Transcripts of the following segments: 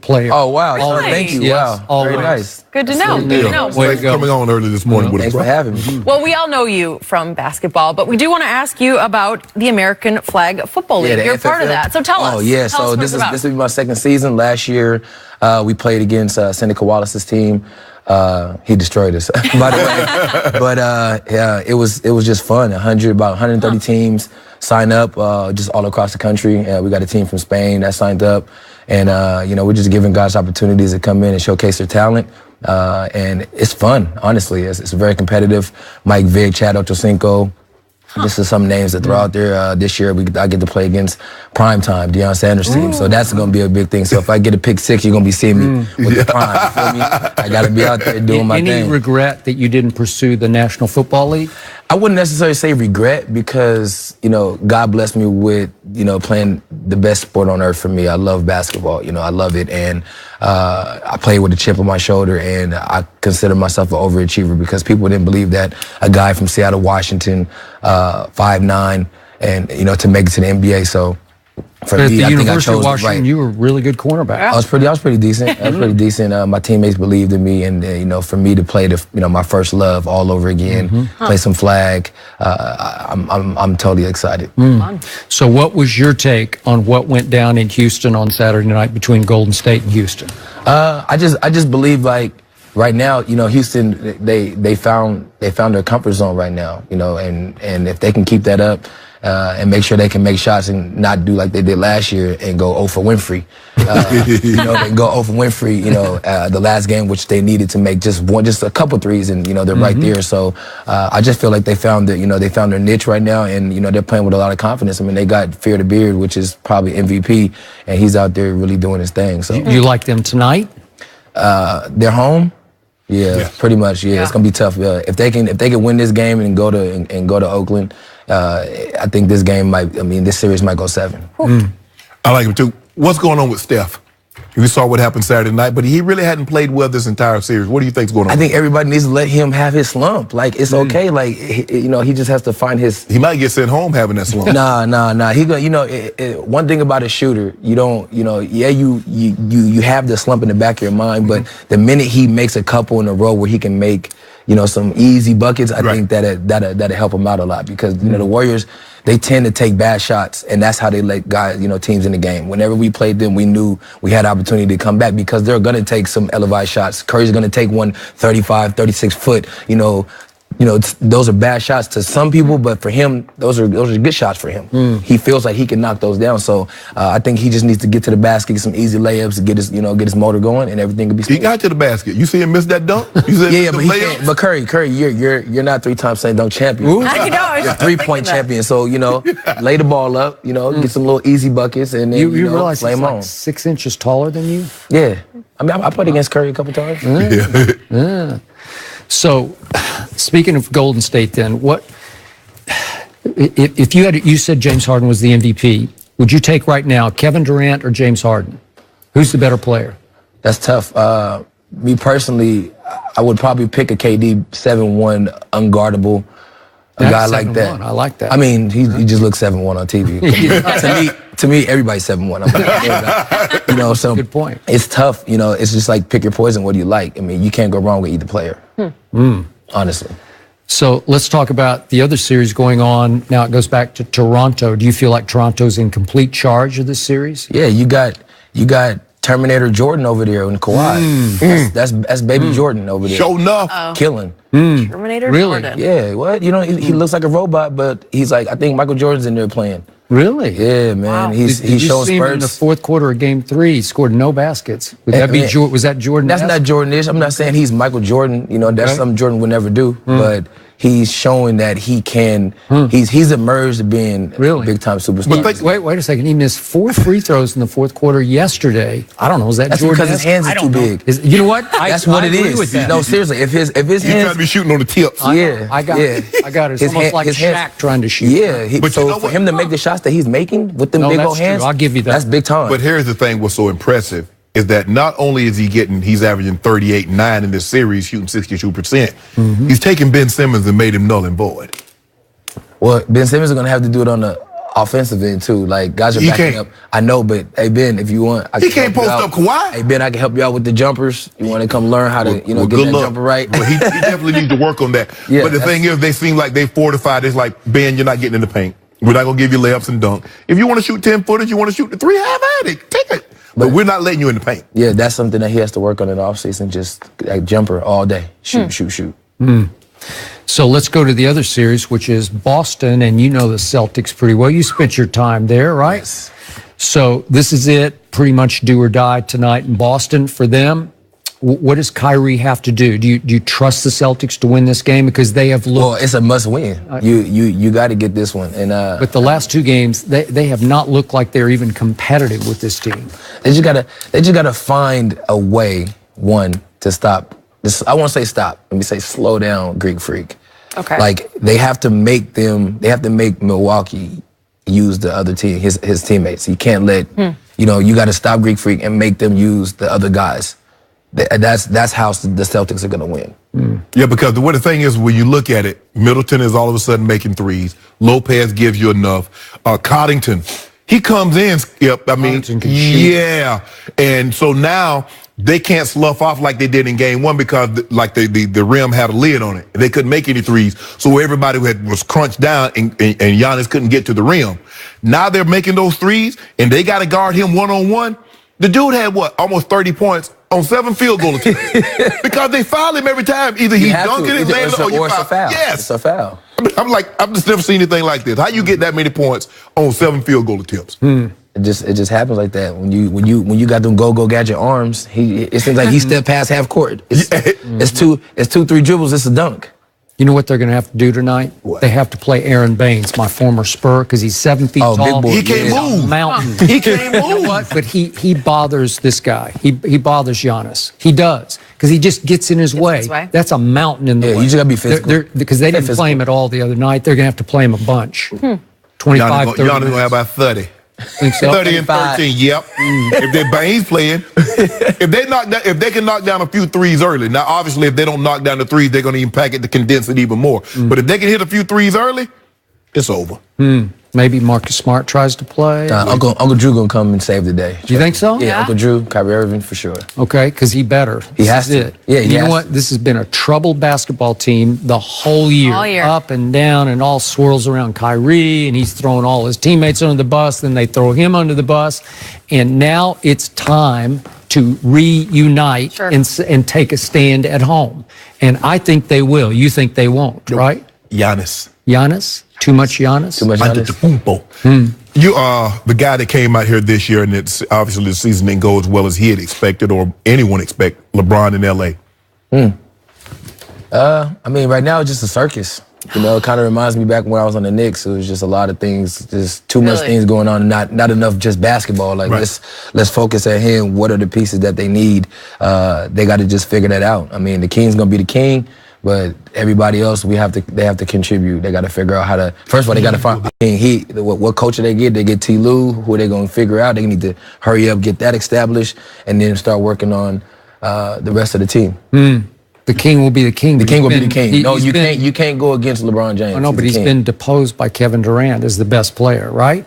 player. Oh, wow. Always. Thank you. Yes, Wow. always. Very nice. Good to know. Good to know. Way to go. Coming on early this morning with Thanks us. for having me. Well, we all know you from basketball, but we do want to ask you about the American Flag Football League. the You're part of FFL. that. So tell us. Oh, yeah. Tell us So what this it's about. will be my second season. Last year, we played against Seneca Wallace's team. He destroyed us, by the way. But yeah, it was just fun. About 130 teams sign up, just all across the country. We got a team from Spain that signed up, and we're just giving guys opportunities to come in and showcase their talent. And it's fun, honestly. It's very competitive. Mike Vick, Chad Ochocinco. This is some names that throw out there. This year, I get to play against Primetime, Deion Sanders' team. So that's going to be a big thing. So if I get a pick six, you're going to be seeing me with the prime. You feel me? I got to be out there doing my thing. Any regret that you didn't pursue the National Football League? I wouldn't necessarily say regret because, God blessed me with, playing the best sport on earth for me. I love basketball. I love it. And I play with a chip on my shoulder, and I consider myself an overachiever because people didn't believe that a guy from Seattle, Washington, 5'9", and, to make it to the NBA. So for At me, the I think I University chose of Washington, right. you were a really good cornerback. I was pretty decent. I was pretty decent. My teammates believed in me, and for me to play my first love all over again, play some flag, I'm totally excited. So what was your take on what went down in Houston on Saturday night between Golden State and Houston? I just believe right now, Houston they found their comfort zone right now, and if they can keep that up. And make sure they can make shots and not do like they did last year and go 0 for Winfrey. And go 0 for Winfrey, the last game, which they needed to make just a couple threes, and they're right there. So I just feel like they found their niche right now, and they're playing with a lot of confidence. I mean, they got Fear the Beard, which is probably MVP, and he's out there really doing his thing. So You like them tonight? they're home. Yeah, pretty much. Yeah, it's gonna be tough. If they can win this game and go to Oakland, I think this series might go 7. I like him too. What's going on with Steph? We saw what happened Saturday night, but he really hadn't played well this entire series. What do you think's going on? I think everybody needs to let him have his slump. Like, it's okay. Like, he just has to find his. He might get sent home having that slump. Nah. He one thing about a shooter, you don't, you have the slump in the back of your mind, but the minute he makes a couple in a row where he can make, some easy buckets, I think that'll help him out a lot because, the Warriors, they tend to take bad shots, and that's how they let guys, teams in the game. Whenever we played them, we knew we had opportunity to come back because they're going to take some elevated shots. Curry's going to take one 35, 36 foot, those are bad shots to some people, but for him, those are good shots for him. He feels like he can knock those down. So I think he just needs to get to the basket, get some easy layups, get his motor going, and everything will be smooth. He got to the basket. You see him miss that dunk? But he can't. But Curry, you're not 3-time slam dunk champion. I know. You're a 3-point champion. So lay the ball up. Get some little easy buckets, and then You realize play he's him like on. 6 inches taller than you? Yeah, I mean I played against Curry a couple times. So, speaking of Golden State, then if you said James Harden was the MVP, would you take right now Kevin Durant or James Harden? Who's the better player? That's tough. Me personally, I would probably pick a KD 7-1 unguardable. A guy like that. I like that. I mean, he just looks 7-1 on TV. to me, everybody's 7-1. I'm like, so good point. It's tough. It's just like pick your poison. What do you like? I mean, you can't go wrong with either player. Honestly. So let's talk about the other series going on. Now it goes back to Toronto. Do you feel like Toronto's in complete charge of this series? Yeah, you got Terminator Jordan over there in Kawhi. That's baby Jordan over there. Sure enough. Killing. Terminator Really? Jordan. Yeah, what? He looks like a robot, but he's like, I think Michael Jordan's in there playing. Really? Yeah, man. Wow. He's Did you showing see him in the spurts. fourth quarter of Game 3? He scored no baskets. Was that Jordan? That's not Jordan-ish. I'm not saying he's Michael Jordan. That's something Jordan would never do. But he's showing that he can. He's emerged to being a big-time superstar. But Wait a second. He missed 4 free throws in the fourth quarter yesterday. I don't know. Was that That's Jordan? because his hands are too big. You know what? That's what it agree is. with that. No, seriously. If his He's trying hands, to be shooting on the tips. I got it. It's almost like Shaq trying to shoot. Yeah. But you know for what? him to make the shots that he's making with them big that's old hands, true. I'll give you that. That's big time. But here's the thing what's so impressive is that not only is he's averaging 38-9 in this series, shooting 62%, he's taken Ben Simmons and made him null and void. Well, Ben Simmons is going to have to do it on the offensive end too. Like guys are He backing can't. up. I know, but hey Ben, if you want, I He can can't help you post out. up Kawhi. Hey Ben, I can help you out with the jumpers. You want to come learn how to, Well, get good that luck. jumper right? Well, he definitely needs to work on that. Yeah, but the thing is, they seem like they fortified. It's like, Ben, you're not getting in the paint. We're not going to give you layups and dunk. If you want to shoot 10-footers, you want to shoot the 3, have at it. Take it. But we're not letting you in the paint. Yeah, that's something that he has to work on in the offseason. Just like jumper all day, shoot. So let's go to the other series, which is Boston, and you know the Celtics pretty well. You spent your time there, right? Yes. So this is it, pretty much do or die tonight in Boston for them. What does Kyrie have to do? Do you trust the Celtics to win this game? Because they have looked. Well, it's a must win. You got to get this one. And But the last 2 games, they have not looked like they're even competitive with this team. they just gotta find a way, one, to stop this. I won't say stop. Let me say slow down Greek Freak. Okay. Like they have to make Milwaukee use the other team, his teammates. You can't let you got to stop Greek Freak and make them use the other guys. That's how the Celtics are gonna win. Yeah, because the thing is, when you look at it, Middleton is all of a sudden making threes. Lopez gives you enough. Coddington, he comes in, Skip. I mean, Coddington can shoot. yeah. And so now they can't slough off like they did in game 1 because the rim had a lid on it. They couldn't make any threes. So everybody was crunched down and Giannis couldn't get to the rim. Now they're making those threes and they got to guard him one-on-one. The dude had almost 30 points on 7 field goal attempts because they foul him every time. Either he's dunking it, landing, or it's a foul. Yes, It's a foul. I'm like, I've just never seen anything like this. How you get that many points on 7 field goal attempts? It just happens like that. When you got them go gadget arms, it seems like he stepped past half court. It's 2-3 dribbles. It's a dunk. You know what they're going to have to do tonight? What? They have to play Aaron Baines, my former Spur, because he's 7 feet Oh, big tall. boy. He can't He's a move. mountain. He can't You know move. what? But he bothers this guy. He bothers Giannis. He does, because he just gets in his way. his way. That's a mountain in the Yeah, way. you just gotta be physical. Because they Yeah, didn't play him physical. at all the other night. They're going to have to play him a bunch. 25, 30 Giannis gonna have minutes. about 30. Think so? 30 and 35. 13, yep. If they're Baines playing, if they can knock down a few threes early. Now, obviously, if they don't knock down the threes, they're going to impact it to condense it even more. But if they can hit a few threes early, it's over. Maybe Marcus Smart tries to play. Uncle Drew gonna come and save the day. Do you think so? Yeah, Yeah. Uncle Drew, Kyrie Irving for sure. Okay, because he better. He has This is to. it. Yeah, he you know has what? to. This has been a troubled basketball team the whole year. All year. Up and down and all swirls around Kyrie, and he's throwing all his teammates under the bus, then they throw him under the bus. And now it's time to reunite Sure. and take a stand at home. And I think they will. You think they won't, right? Giannis. Giannis? Too much Giannis? Too much Giannis. Antetokounmpo. You are the guy that came out here this year, and it's obviously the season didn't go as well as he had expected or anyone expect. LeBron in L.A. I mean, right now it's just a circus. It kind of reminds me back when I was on the Knicks. It was just a lot of things, just too much Really? things going on, and not enough just basketball. Like Right. let's focus at him. What are the pieces that they need? They got to just figure that out. I mean, the king's gonna be the king, but everybody else they have to contribute. They got to figure out how to. First of all, they got to find what coach they get. They get T. Lue, who are they gonna figure out? They need to hurry up, get that established, and then start working on the rest of the team. The king will be the king. The king will be the king. No, you can't go against LeBron James. I know, but the he's king. been deposed by Kevin Durant as the best player, right?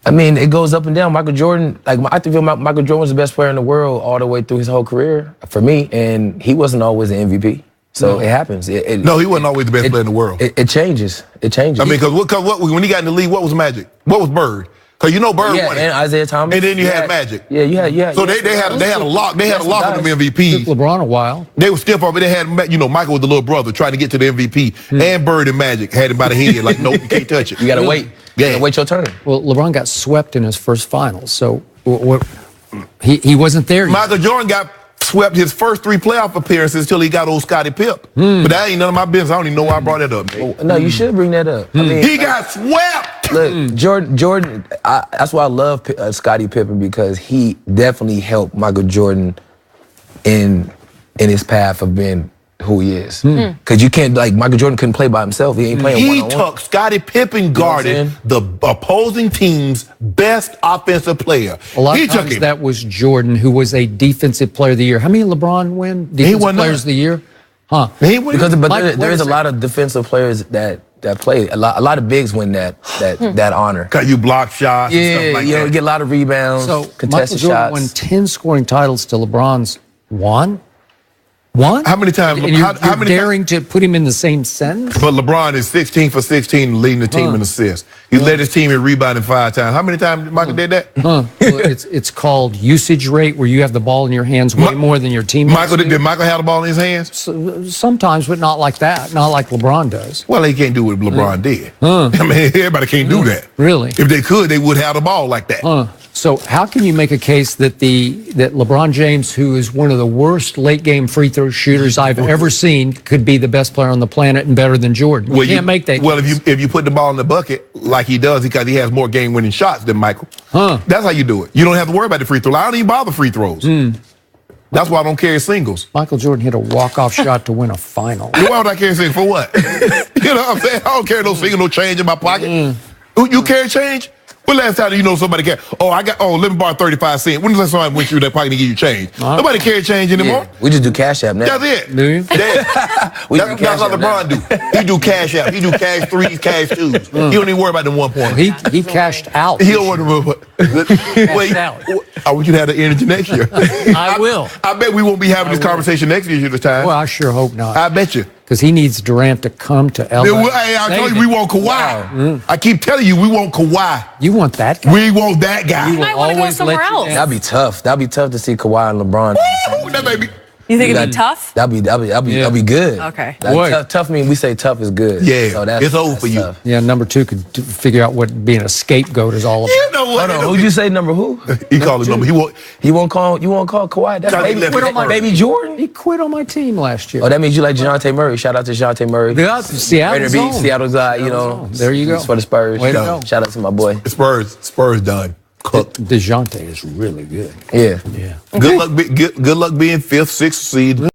I mean, it goes up and down. Michael Jordan, I feel Michael Jordan was the best player in the world all the way through his whole career for me, and he wasn't always an MVP. So it happens. No, he wasn't always the best player in the world. It changes. It changes. I mean, because when he got in the league, what was Magic? What was Bird? Because Bird yeah, won it. and Isaiah Thomas. And then you had Magic. Yeah, you had. So they had a lock. They had a lock on them MVPs. Took LeBron a while. They were stiff up, but they had, Michael was the little brother trying to get to the MVP. And Bird and Magic had him by the head, like, nope, you can't touch it. You gotta wait. You gotta wait your turn. Well, LeBron got swept in his first finals, so he wasn't there yet. Michael Jordan got swept his first 3 playoff appearances till he got old Scottie Pipp. But that ain't none of my business. I don't even know why I brought that up. Man. No, you should bring that up. I mean, He got swept. look, Jordan. That's why I love Scottie Pippen, because he definitely helped Michael Jordan in his path of being who he is. Because you can't, like, Michael Jordan couldn't play by himself. He ain't playing He one-on-one. took Scottie Pippen guarded the opposing team's best offensive player. A lot He of took times him. that was Jordan, who was a defensive player of the year. How many LeBron win? Defensive won players none. of the year? Huh. He wouldn't- But Mike, there what is is a it? lot of defensive players that that play. A lot of bigs win that honor. Cause you block shots. Yeah, and stuff like you know, that. get a lot of rebounds, So Michael contested Jordan shots. won 10 scoring titles to LeBron's one. How many times? And you're, how many daring to put him in the same sentence? But LeBron is 16 for 16 leading the team in assists. He led his team in rebounding 5 times. How many times Michael did that? Well, it's called usage rate, where you have the ball in your hands way more than your teammates. Did Michael have the ball in his hands? Sometimes, but not like that. Not like LeBron does. Well, he can't do what LeBron did. I mean, everybody can't do that. Really? If they could, they would have the ball like that. So how can you make a case that that LeBron James, who is one of the worst late game free throw shooters I've ever seen, could be the best player on the planet and better than Jordan? You can't make that Well, case. if you put the ball in the bucket like he does, because he has more game winning shots than Michael. That's how you do it. You don't have to worry about the free throw. I don't even bother free throws. That's why I don't carry singles. Michael Jordan hit a walk-off shot to win a final. Why would I carry singles for what? You know what I'm saying? I don't carry no single, no change in my pocket. You carry change? When last time you know somebody carry? Let me borrow 35 cents. When was the last time I went through that pocket to give you change? Nobody carry change anymore. Yeah, we just do Cash App now. That's it. Do you? That's how LeBron do. He do cash out. He do cash threes, cash twos. He don't even worry about them 1 point. He cashed out. He don't worry about. Wait, out. I want you to have the energy next year. I will. I bet we won't be having this conversation next year this time. Well, I sure hope not. I bet you. Because he needs Durant to come to LA. Hey, I told you we want Kawhi. I keep telling you we want Kawhi. You want that guy? We want that guy. You might want to go always somewhere let you else. down. That'd be tough. That'd be tough to see Kawhi and LeBron. Woo, that baby. You think it'd be tough? That'd be good. Okay. Like, tough mean we say tough is good. Yeah, So it's over for you. tough. Yeah, number two could figure out what being a scapegoat is all about. You know what? Hold on, who'd you say number who? He called it number. You won't call Kawhi? That's Johnny left it first. baby Jordan? He quit on my team last year. Oh, that means you like DeJounte Murray. Shout out to DeJounte Murray. Yeah, Seattle's Rainier Beach, own. Seattle's guy, you know. There you go. It's for the Spurs. Way to go. Shout out to my boy. Spurs done. Cooked. DeJounte is really good. Yeah. Yeah. Good luck being 5th, 6th seed.